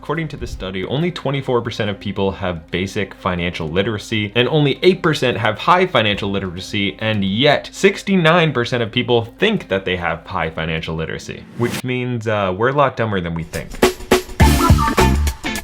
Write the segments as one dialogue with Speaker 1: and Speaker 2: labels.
Speaker 1: according to the study, only 24% of people have basic financial literacy and only 8% have high financial literacy, and yet 69% of people think that they have high financial literacy, which means we're a lot dumber than we think.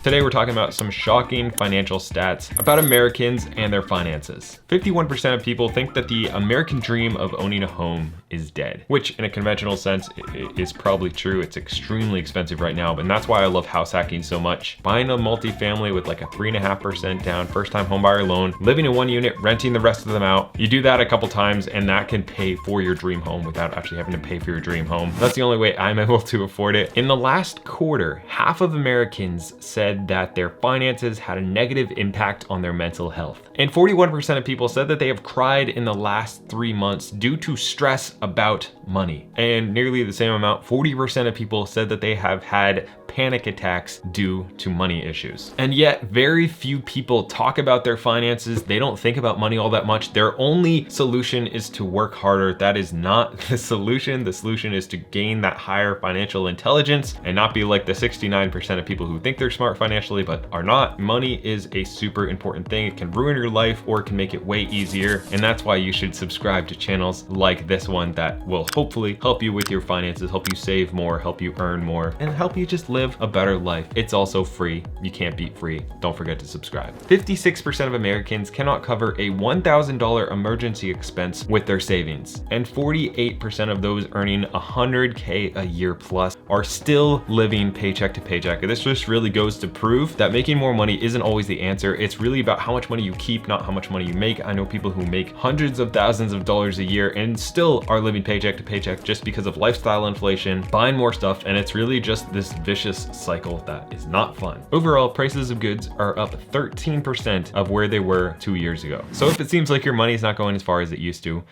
Speaker 1: Today we're talking about some shocking financial stats about Americans and their finances. 51% of people think that the American dream of owning a home is dead, which in a conventional sense is probably true. It's extremely expensive right now, and that's why I love house hacking so much. Buying a multifamily with like a 3.5% down first-time homebuyer loan, living in one unit, renting the rest of them out. You do that a couple times and that can pay for your dream home without actually having to pay for your dream home. That's the only way I'm able to afford it. In the last quarter, half of Americans said that their finances had a negative impact on their mental health. And 41% of people said that they have cried in the last 3 months due to stress about money. And nearly the same amount, 40% of people said that they have had panic attacks due to money issues. And yet very few people talk about their finances. They don't think about money all that much. Their only solution is to work harder. That is not the solution. The solution is to gain that higher financial intelligence and not be like the 69% of people who think they're smart financially but are not. Money is a super important thing. It can ruin your life or it can make it way easier. And that's why you should subscribe to channels like this one that will hopefully help you with your finances, help you save more, help you earn more, and help you just live a better life. It's also free. You can't beat free. Don't forget to subscribe. 56% of Americans cannot cover a $1,000 emergency expense with their savings. And 48% of those earning $100K a year plus are still living paycheck to paycheck. This just really goes to prove that making more money isn't always the answer. It's really about how much money you keep, not how much money you make. I know people who make hundreds of thousands of dollars a year and still are living paycheck to paycheck just because of lifestyle inflation, buying more stuff, and it's really just this vicious cycle that is not fun. Overall, prices of goods are up 13% of where they were 2 years ago. So if it seems like your money is not going as far as it used to,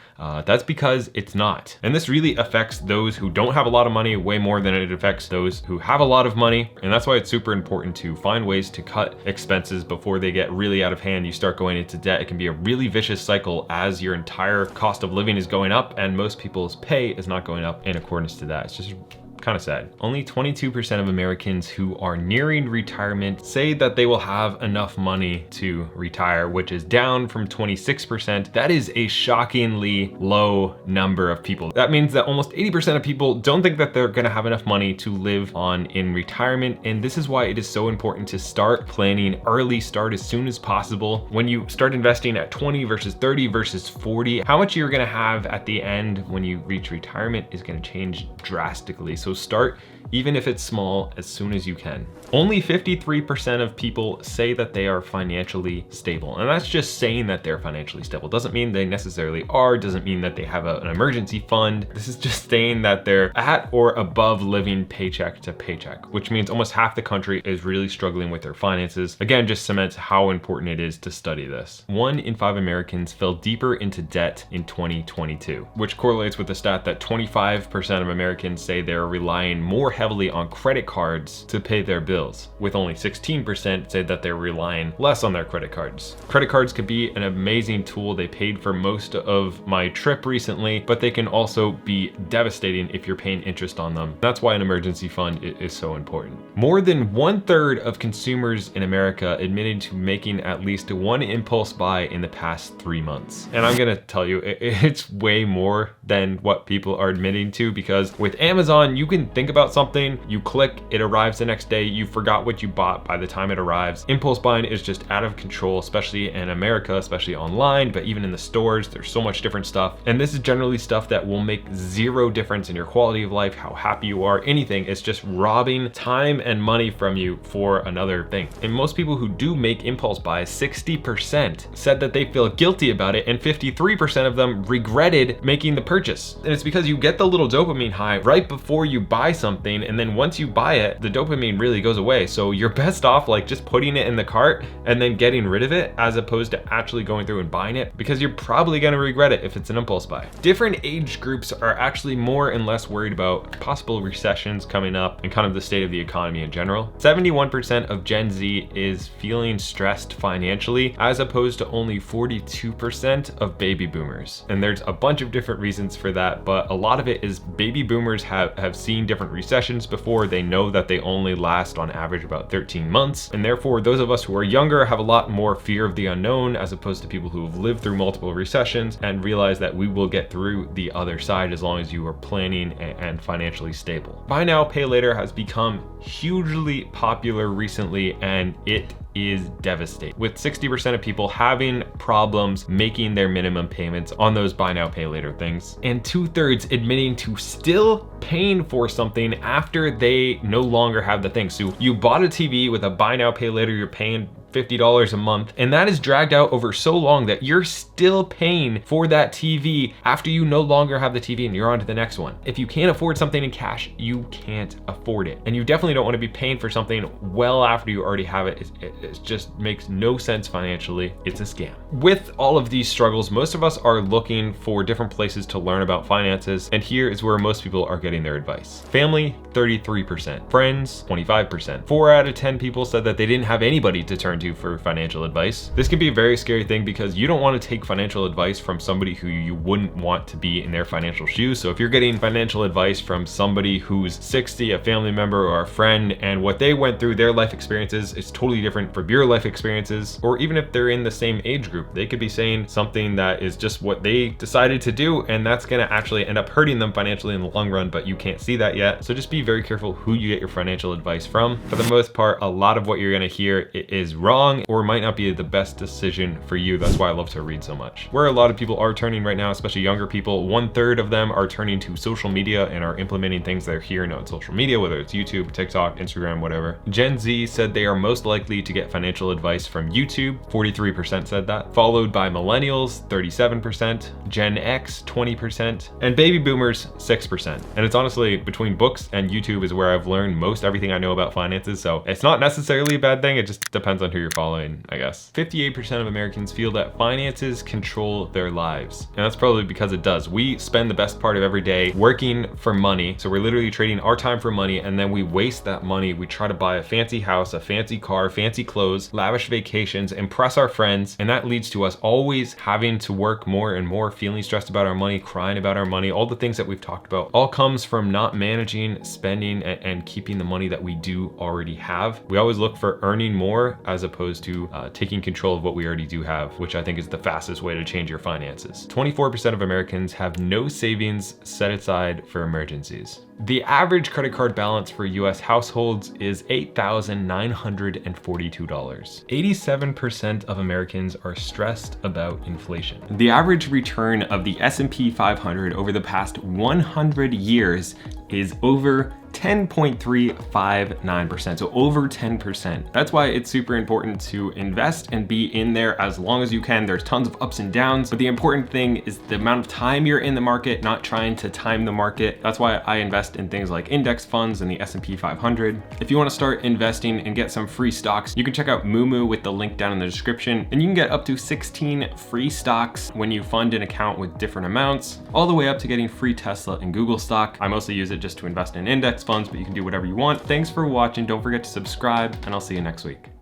Speaker 1: that's because it's not. And this really affects those who don't have a lot of money way more than it affects those who have a lot of money. And that's why it's super important to find ways to cut expenses before they get really out of hand. You start going into debt. It can be a really vicious cycle as your entire cost of living is going up and most people's pay is not going up in accordance to that. It's just kind of sad. Only 22% of Americans who are nearing retirement say that they will have enough money to retire, which is down from 26%. That is a shockingly low number of people. That means that almost 80% of people don't think that they're gonna have enough money to live on in retirement. And this is why it is so important to start planning early, start as soon as possible. When you start investing at 20 versus 30 versus 40, how much you're gonna have at the end when you reach retirement is gonna change drastically. So start, even if it's small, as soon as you can. Only 53% of people say that they are financially stable. And that's just saying that they're financially stable. Doesn't mean they necessarily are, doesn't mean that they have an emergency fund. This is just saying that they're at or above living paycheck to paycheck, which means almost half the country is really struggling with their finances. Again, just cements how important it is to study this. 1 in 5 Americans fell deeper into debt in 2022, which correlates with the stat that 25% of Americans say they're relying more heavily on credit cards to pay their bills, with only 16% say that they're relying less on their credit cards. Credit cards could be an amazing tool. They paid for most of my trip recently, but they can also be devastating if you're paying interest on them. That's why an emergency fund is so important. More than 1/3 of consumers in America admitted to making at least one impulse buy in the past 3 months. And I'm gonna tell you, it's way more than what people are admitting to, because with Amazon, you can think about something, you click, it arrives the next day, you forgot what you bought by the time it arrives. Impulse buying is just out of control, especially in America, especially online, but even in the stores, there's so much different stuff. And this is generally stuff that will make zero difference in your quality of life, how happy you are, anything. It's just robbing time and money from you for another thing. And most people who do make impulse buys, 60% said that they feel guilty about it, and 53% of them regretted making the purchase. And it's because you get the little dopamine high right before you buy something, and then once you buy it, the dopamine really goes away. So you're best off like just putting it in the cart and then getting rid of it, as opposed to actually going through and buying it, because you're probably gonna regret it if it's an impulse buy. Different age groups are actually more and less worried about possible recessions coming up and kind of the state of the economy in general. 71% of Gen Z is feeling stressed financially, as opposed to only 42% of baby boomers. And there's a bunch of different reasons for that, but a lot of it is baby boomers have seen different recessions recessions before, they know that they only last on average about 13 months. And therefore, those of us who are younger have a lot more fear of the unknown as opposed to people who have lived through multiple recessions and realize that we will get through the other side as long as you are planning and financially stable. Buy now, pay later has become hugely popular recently, and it is devastating, with 60% of people having problems making their minimum payments on those buy now, pay later things, and 2/3 admitting to still paying for something after they no longer have the thing. So you bought a TV with a buy now, pay later, you're paying $50 a month, and that is dragged out over so long that you're still paying for that TV after you no longer have the TV and you're on to the next one. If you can't afford something in cash, you can't afford it. And you definitely don't want to be paying for something well after you already have it. It just makes no sense financially. It's a scam. With all of these struggles, most of us are looking for different places to learn about finances, and here is where most people are getting their advice. Family, 33%. Friends, 25%. 4 out of 10 people said that they didn't have anybody to turn to for financial advice. This can be a very scary thing because you don't want to take financial advice from somebody who you wouldn't want to be in their financial shoes. So if you're getting financial advice from somebody who's 60, a family member or a friend, and what they went through, their life experiences is totally different from your life experiences, or even if they're in the same age group, they could be saying something that is just what they decided to do, and that's going to actually end up hurting them financially in the long run, but you can't see that yet. So just be very careful who you get your financial advice from. For the most part, a lot of what you're going to hear is wrong or might not be the best decision for you. That's why I love to read so much. Where a lot of people are turning right now, especially younger people, 1/3 of them are turning to social media and are implementing things they're hearing on social media, whether it's YouTube, TikTok, Instagram, whatever. Gen Z said they are most likely to get financial advice from YouTube. 43% said that, followed by millennials, 37%, Gen X, 20%, and baby boomers, 6%. And it's honestly between books and YouTube is where I've learned most everything I know about finances. So it's not necessarily a bad thing. It just depends on who you're following, I guess. 58% of Americans feel that finances control their lives. And that's probably because it does. We spend the best part of every day working for money. So we're literally trading our time for money, and then we waste that money. We try to buy a fancy house, a fancy car, fancy clothes, lavish vacations, impress our friends. And that leads to us always having to work more and more, feeling stressed about our money, crying about our money. All the things that we've talked about all comes from not managing, spending, and keeping the money that we do already have. We always look for earning more as opposed to taking control of what we already do have, which I think is the fastest way to change your finances. 24% of Americans have no savings set aside for emergencies. The average credit card balance for US households is $8,942. 87% of Americans are stressed about inflation. The average return of the S&P 500 over the past 100 years is over 10.359%, so over 10%. That's why it's super important to invest and be in there as long as you can. There's tons of ups and downs, but the important thing is the amount of time you're in the market, not trying to time the market. That's why I invest in things like index funds and the S&P 500. If you want to start investing and get some free stocks, you can check out Moomoo with the link down in the description, and you can get up to 16 free stocks when you fund an account with different amounts, all the way up to getting free Tesla and Google stock. I mostly use it just to invest in index funds, but you can do whatever you want. Thanks for watching. Don't forget to subscribe, and I'll see you next week.